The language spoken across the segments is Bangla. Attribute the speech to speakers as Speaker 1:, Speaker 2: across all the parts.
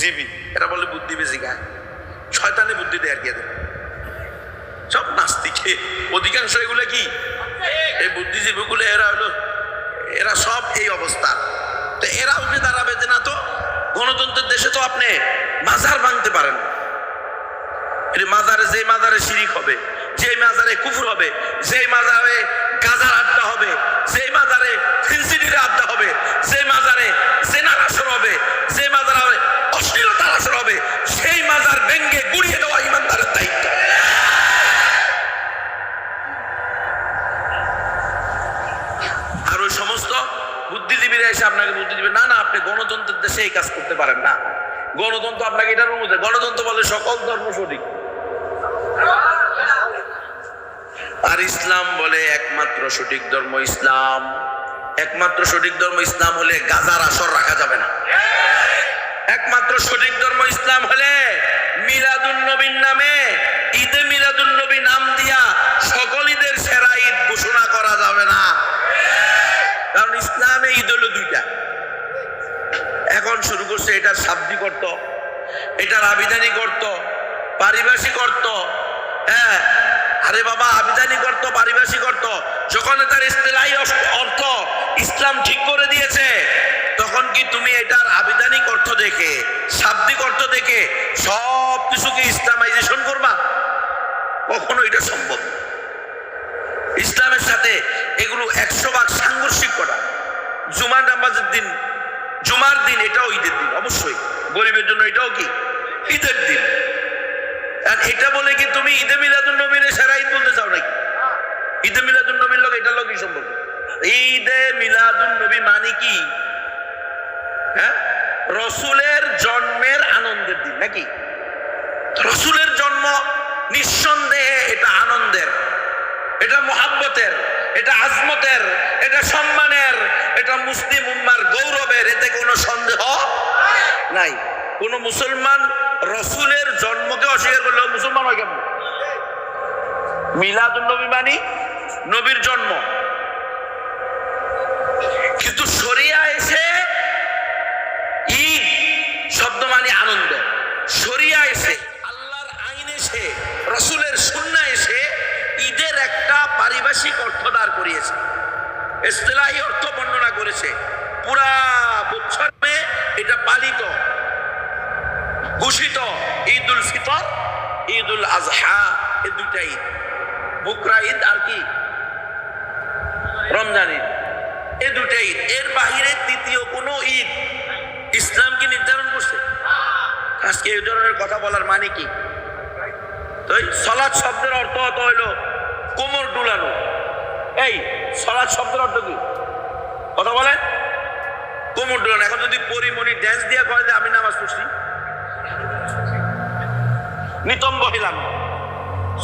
Speaker 1: বুদ্ধিজীবী, এরা বলে বুদ্ধি বেশি গায়, শয়তানে বুদ্ধি দেয় আর কি। এদের সব নাস্তিকে অধিকাংশ এগুলো কি এই বুদ্ধিজীবী গুলো, এরা সব এই অবস্থা। তো এরা উঠে দাঁড়াবে যে না, তো গণতন্ত্রের দেশে তো আপনি মাজার ভাঙতে পারেন না। মাজারে, যে মাজারে শিরিক হবে, যে মাজারে কুফর হবে, যে মাজারে গাজার আড্ডা হবে, যে মাজারে ফিনসিডির আড্ডা হবে, যে মাজারে জেনার আসর হবে, যে মাজারে অশ্লীলতার আসর হবে, সেই মাজার ভেঙ্গে গুড়িয়ে দেওয়া ইমানদারের দায়িত্ব। আর ওই সমস্ত বুদ্ধিজীবীরা এসে আপনাকে বুদ্ধি দিবে, না না আপনি গণতন্ত্রের দেশে এই কাজ করতে পারেন না। গণতন্ত্র আপনাকে এটার অনুমতি, গণতন্ত্র বলে সকল ধর্ম সঠিক, আর ইসলাম বলে একমাত্র সঠিক ধর্ম ইসলাম। একমাত্র সঠিক ধর্ম ইসলাম হলে গাজার আসর রাখা যাবে না। একমাত্র সঠিক ধর্ম ইসলাম হলে মিলাদুন নবীর নামে ঈদে মিলাদুন নবী নাম দিয়া সকল ঈদের সেরা ঈদ ঘোষণা করা যাবে না। কারণ ইসলামে ঈদ হলো দুইটা। এখন শুরু করছে এটার শাব্দিক অর্থ, এটার আবিধানিক অর্থ, পারিভাষিক অর্থ। হ্যাঁ, আরে বাবা, আবিধানিক অর্থ, পারিভাষিক অর্থ যখন তার ইসতিলাহি অর্থ ইসলাম ঠিক করে দিয়েছে, তখন কি তুমি এটার আবিধানিক অর্থ দেখে, শাব্দিক অর্থ দেখে সব কিছুকে ইসলামাইজেশন করবা? কখনো এটা সম্ভব। ইসলামের সাথে এগুলো 100 ভাগ সাংঘর্ষিক করা। জুমার নামাজের দিন, জুমার দিন এটাও ঈদের দিন, অবশ্যই গরিবের জন্য এটাও কি ঈদের দিন। আর এটা বলে কি তুমি ঈদে মিলাদুন নবীর সেরা ঈদ বলতে চাও নাকি? ঈদে মিলাদুন নবীর লোক এটার লোক কি সম্পর্ক? ঈদে মিলাদুন নবী মানে কি? হ্যাঁ, রসুলের জন্মের আনন্দের দিন নাকি? রসুলের জন্ম নিঃসন্দেহে এটা আনন্দের, এটা মহাব্বতের, এটা আজমতের, এটা সম্মানের, এটা মুসলিম উম্মার গৌরবের, এতে কোনো সন্দেহ নাই। কোন মুসলমান রসুলের জন্মকে অস্বীকার করলেও মুসলমান হয় কেমন? মিলাদুন নবী মানি নবীর জন্ম, কিন্তু শরিয়া এসে ঈদ শব্দ মানে আনন্দ। শরিয়া এসে, আল্লাহর আইন এসে, রসুলের সুন্নাহ এসে ঈদের একটা পারিভাষিক অর্থ দাঁড় করিয়েছে, ইসতিলাহি অর্থ বর্ণনা করেছে। পুরা বছরে এটা পালিত, ঘোষিত। ঈদুল ফিতর, ঈদুল আজহা, এই দুইটা ঈদ, বুকরা ঈদ আর কি রমজান ঈদ, এই দুইটা ঈদ। এর বাহিরে তৃতীয় কোনো ঈদ ইসলাম কি নির্ধারণ করছে? আজকে এই ধরনের কথা বলার মানে কি? তো সালাত শব্দের অর্থ হইল কোমর ডুলানো। এই সালাত শব্দের অর্থ কি? কথা বলেন, কোমর ডুলানো। এখন যদি পরিমণি ড্যান্স দিয়ে কয় যে আমি নামাজ পড়ছি, নিতম্ব হিলানো।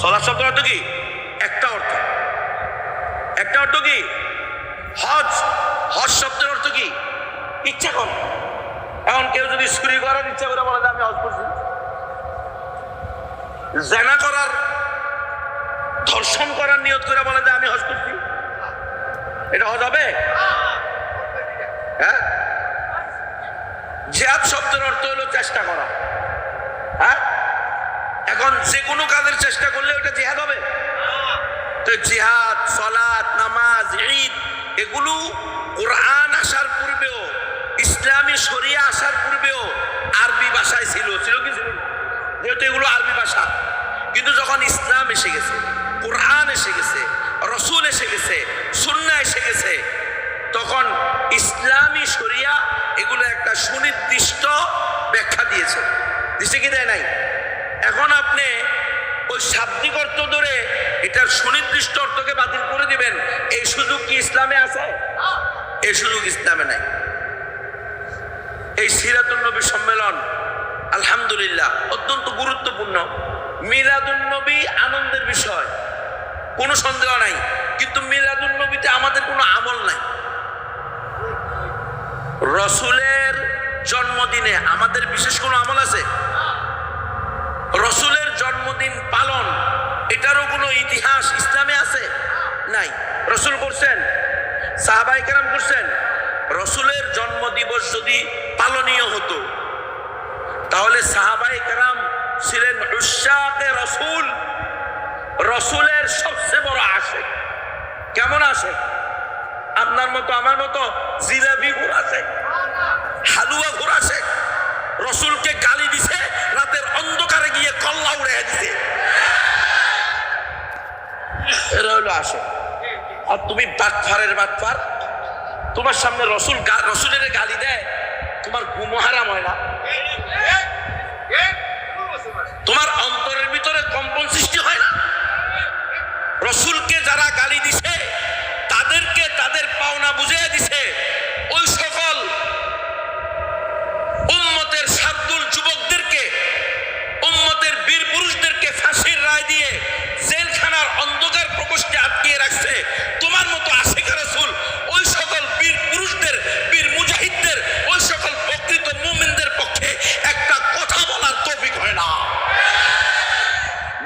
Speaker 1: সালাত শব্দের অর্থ কি? একটা অর্থ, একটা অর্থ কি? হজ। হজ শব্দের অর্থ কি? ইচ্ছা কর। এখন কেউ যদি চুরি করার ইচ্ছা করে বলে যে আমি হজ করছি, জেনা করার, ধর্ষণ করার নিয়ত করে বলে যে আমি হজ করছি, এটা হজ হবে? হ্যাঁ, জিহাদ শব্দের অর্থ হলো চেষ্টা করা। হ্যাঁ, এখন যে কোনো কাজের চেষ্টা করলে ওটা জিহাদ হবে? তো জিহাদ, সালাত, নামাজ, ঈদ এগুলো কোরআন আসার পূর্বেও, ইসলামী শরিয়া আসার পূর্বেও আরবি ভাষায় ছিল। ছিল কি ছিল? যেহেতু এগুলো আরবি ভাষা, কিন্তু যখন ইসলাম এসে গেছে, কোরআন এসে গেছে, রসুল এসে গেছে, সুন্নাহ এসে গেছে, তখন ইসলামী শরিয়া এগুলো একটা সুনির্দিষ্ট ব্যাখ্যা দিয়েছে। দিছে কি দেয় নাই? এখন আপনি ওই শাব্দিক অর্থ ধরে এটার সুনির্দিষ্ট অর্থকে বাতিল করে দিবেন, এই সুযোগ কি ইসলামে আছে? এই সুযোগ ইসলামে নাই। এই সিরাতুন নবী সম্মেলন আলহামদুলিল্লাহ অত্যন্ত গুরুত্বপূর্ণ। মিলাদুন নবী আনন্দের বিষয়, কোনো সন্দেহ নাই, কিন্তু মিলাদুন নবীতে আমাদের কোনো আমল নাই। রসুলের জন্মদিনে আমাদের বিশেষ কোনো আমল আছে? রসুলের জন্মদিন পালন, এটারও কোনো ইতিহাস ইসলামে আছে? নাই। রসুল করছেন, সাহাবায়ে কেরাম করছেন। রসুলের জন্মদিবস যদি পালনীয় হতো, বলে সাহাবায়ে কেরাম ছিলেন উশাকে রাসূল, রাসূলের সবচেয়ে বড় আশিক। কেমন আশিক? আপনার মতো আমার মতো জিলাপি ঘুরাছে, হালুয়া ঘুরাছে, রাসূলকে গালি দিছে, রাতের অন্ধকারে গিয়ে কল্লা উড়ে দিছে, এরা হলো আশিক। আর তুমি বাটফারের বাটফার, তোমার সামনে রসুলের গালি দেয়, তোমার ঘুম হারাম হয় না? তোমার অন্তরের ভিতরে কম্পন সৃষ্টি হয় না? রসুলকে যারা গালি দিছে তাদেরকে তাদের পাওনা বুঝিয়ে দিছে, ওই সকল উম্মতের শার্দুল যুবকদেরকে, উম্মতের বীর পুরুষদেরকে ফাঁসির রায় দিয়ে জেলখানার অন্ধকার প্রকোষ্ঠে আটকিয়ে রাখছে। তোমার মতো আশিক রাসূল ওই সকল বীর পুরুষদের, বীর মুজাহিদদের, ওই সকল প্রকৃত মুমিনদের পক্ষে একটা কথা বলার তৌফিক হয় না।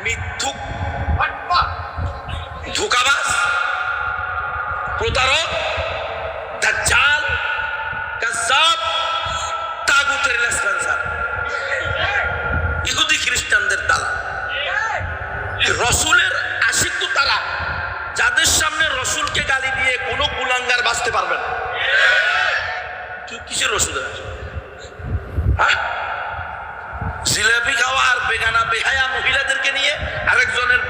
Speaker 1: মিথ্যুক, ধোঁকাবাজ, প্রতারক, দাজ্জাল, কাযযাব, তাগুতের লেসপেন্সার, ইহুদি খ্রিস্টানদের দালাল। রসুলের আশিক তো তারা যাদের সামনে রসুলকে গালি দিয়ে কোনো কুলাঙ্গার বাঁচতে পারবে না। কিসের রসুলের আশিক? জিলাপি খাওয়া আর বেগানা বেহায়া মহিলাদেরকে নিয়ে আরেকজনের